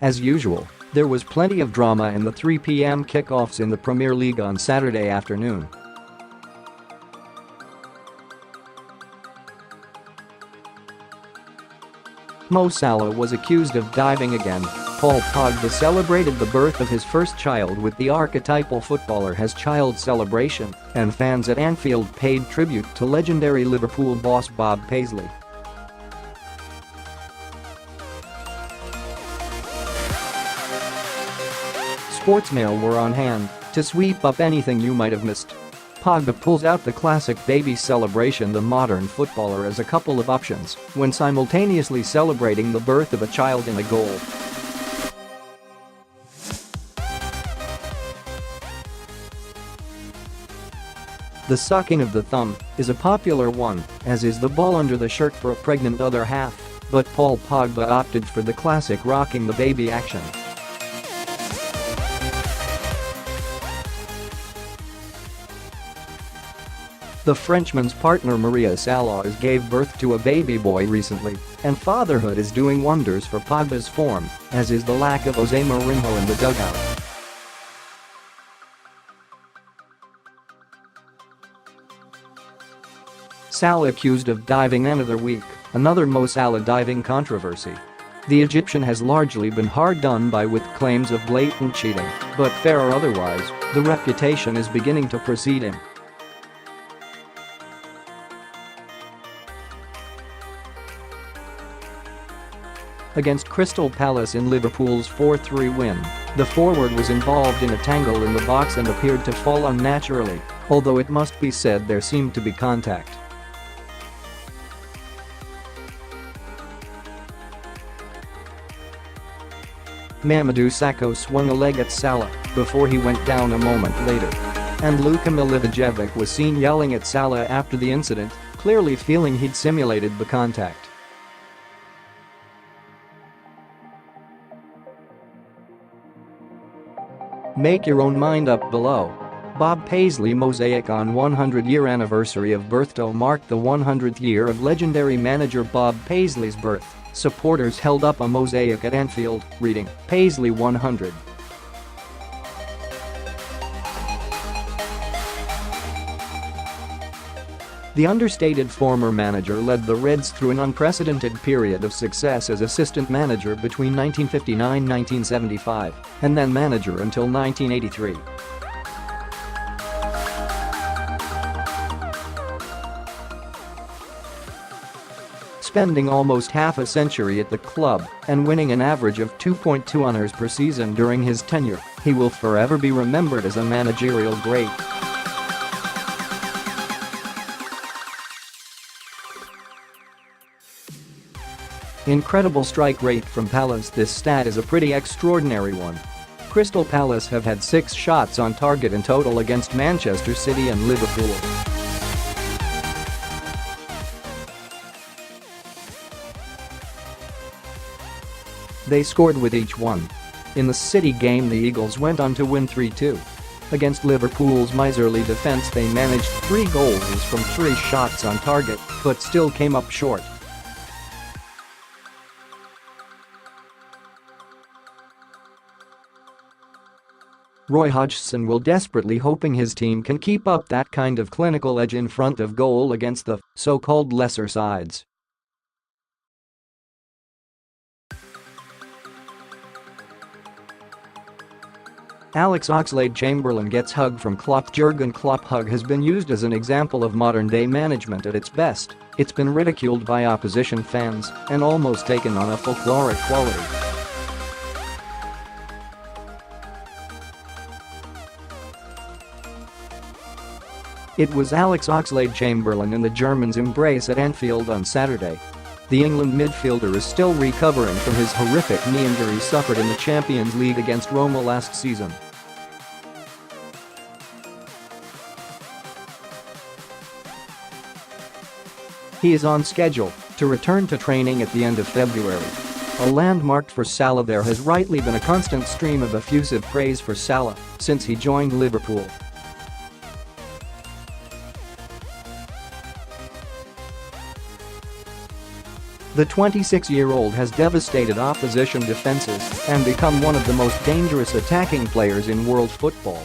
As usual, there was plenty of drama in the 3 p.m. kickoffs in the Premier League on Saturday afternoon. Mo Salah was accused of diving again. Paul Pogba celebrated the birth of his first child with the archetypal footballer has child celebration, and fans at Anfield paid tribute to legendary Liverpool boss Bob Paisley. Sportsmail were on hand to sweep up anything you might have missed. Pogba pulls out the classic baby celebration. The modern footballer has a couple of options when simultaneously celebrating the birth of a child in a goal. The sucking of the thumb is a popular one, as is the ball under the shirt for a pregnant other half, but Paul Pogba opted for the classic rocking the baby action. The Frenchman's partner Maria Salaues gave birth to a baby boy recently, and fatherhood is doing wonders for Pogba's form, as is the lack of Jose Mourinho in the dugout. Salah accused of diving another week, another Mo Salah diving controversy. The Egyptian has largely been hard done by with claims of blatant cheating, but fair or otherwise, the reputation is beginning to precede him. Against Crystal Palace in Liverpool's 4-3 win, the forward was involved in a tangle in the box and appeared to fall unnaturally, although it must be said there seemed to be contact. Mamadou Sakho swung a leg at Salah before he went down a moment later. And Luka Milivojevic was seen yelling at Salah after the incident, clearly feeling he'd simulated the contact. Make your own mind up below. Bob Paisley mosaic on 100-year anniversary of birthTo marked the 100th year of legendary manager Bob Paisley's birth. Supporters held up a mosaic at Anfield, reading, Paisley 100. The understated former manager led the Reds through an unprecedented period of success as assistant manager between 1959-1975, and then manager until 1983. Spending almost half a century at the club and winning an average of 2.2 honours per season during his tenure, he will forever be remembered as a managerial great. Incredible strike rate from Palace. This stat is a pretty extraordinary one. Crystal Palace have had 6 shots on target in total against Manchester City and Liverpool. They scored with each one. In the City game, the Eagles went on to win 3-2. Against Liverpool's miserly defense, they managed 3 goals from 3 shots on target, but still came up short. Roy Hodgson will desperately hoping his team can keep up that kind of clinical edge in front of goal against the so-called lesser sides. Alex Oxlade-Chamberlain gets hug from KloppThe Jurgen Klopp. Hug has been used as an example of modern-day management at its best. It's been ridiculed by opposition fans and almost taken on a folkloric quality. It was Alex Oxlade-Chamberlain and the Germans' embrace at Anfield on Saturday. The England midfielder is still recovering from his horrific knee injury suffered in the Champions League against Roma last season. He is on schedule to return to training at the end of February. A landmark for Salah. There has rightly been a constant stream of effusive praise for Salah since he joined Liverpool. The 26-year-old has devastated opposition defenses and become one of the most dangerous attacking players in world football.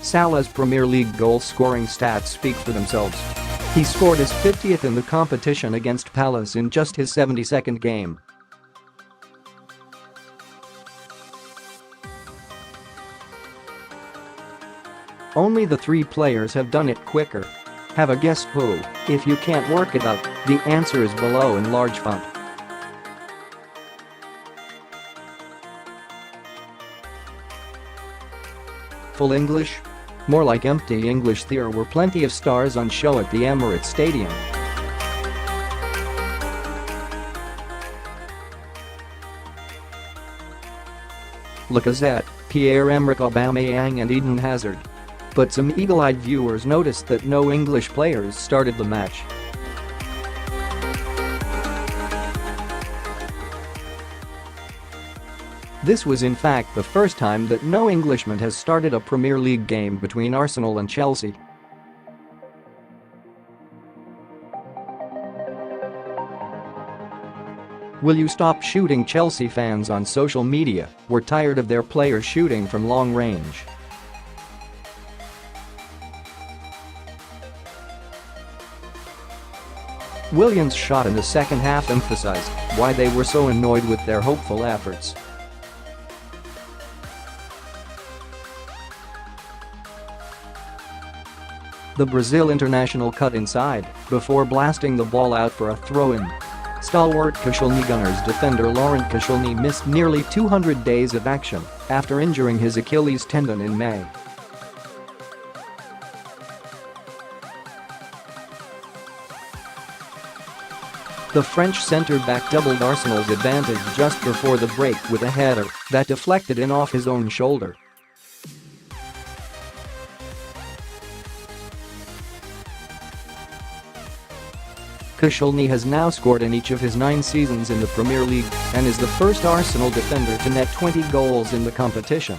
Salah's Premier League goal-scoring stats speak for themselves. He scored his 50th in the competition against Palace in just his 72nd game. Only the three players have done it quicker. Have a guess who? If you can't work it out, the answer is below in large font. Full English? More like empty English. There were plenty of stars on show at the Emirates Stadium. Lacazette, Pierre-Emerick Aubameyang and Eden Hazard. But some eagle-eyed viewers noticed that no English players started the match. This was in fact the first time that no Englishman has started a Premier League game between Arsenal and Chelsea. Will you stop shooting? Chelsea fans on social media were tired of their players shooting from long range. Williams' shot in the second half emphasized why they were so annoyed with their hopeful efforts. The Brazil international cut inside before blasting the ball out for a throw-in. Stalwart Koscielny Gunners defender Laurent Koscielny missed nearly 200 days of action after injuring his Achilles tendon in May. The French centre-back doubled Arsenal's advantage just before the break with a header that deflected in off his own shoulder. Koscielny has now scored in each of his 9 seasons in the Premier League and is the first Arsenal defender to net 20 goals in the competition.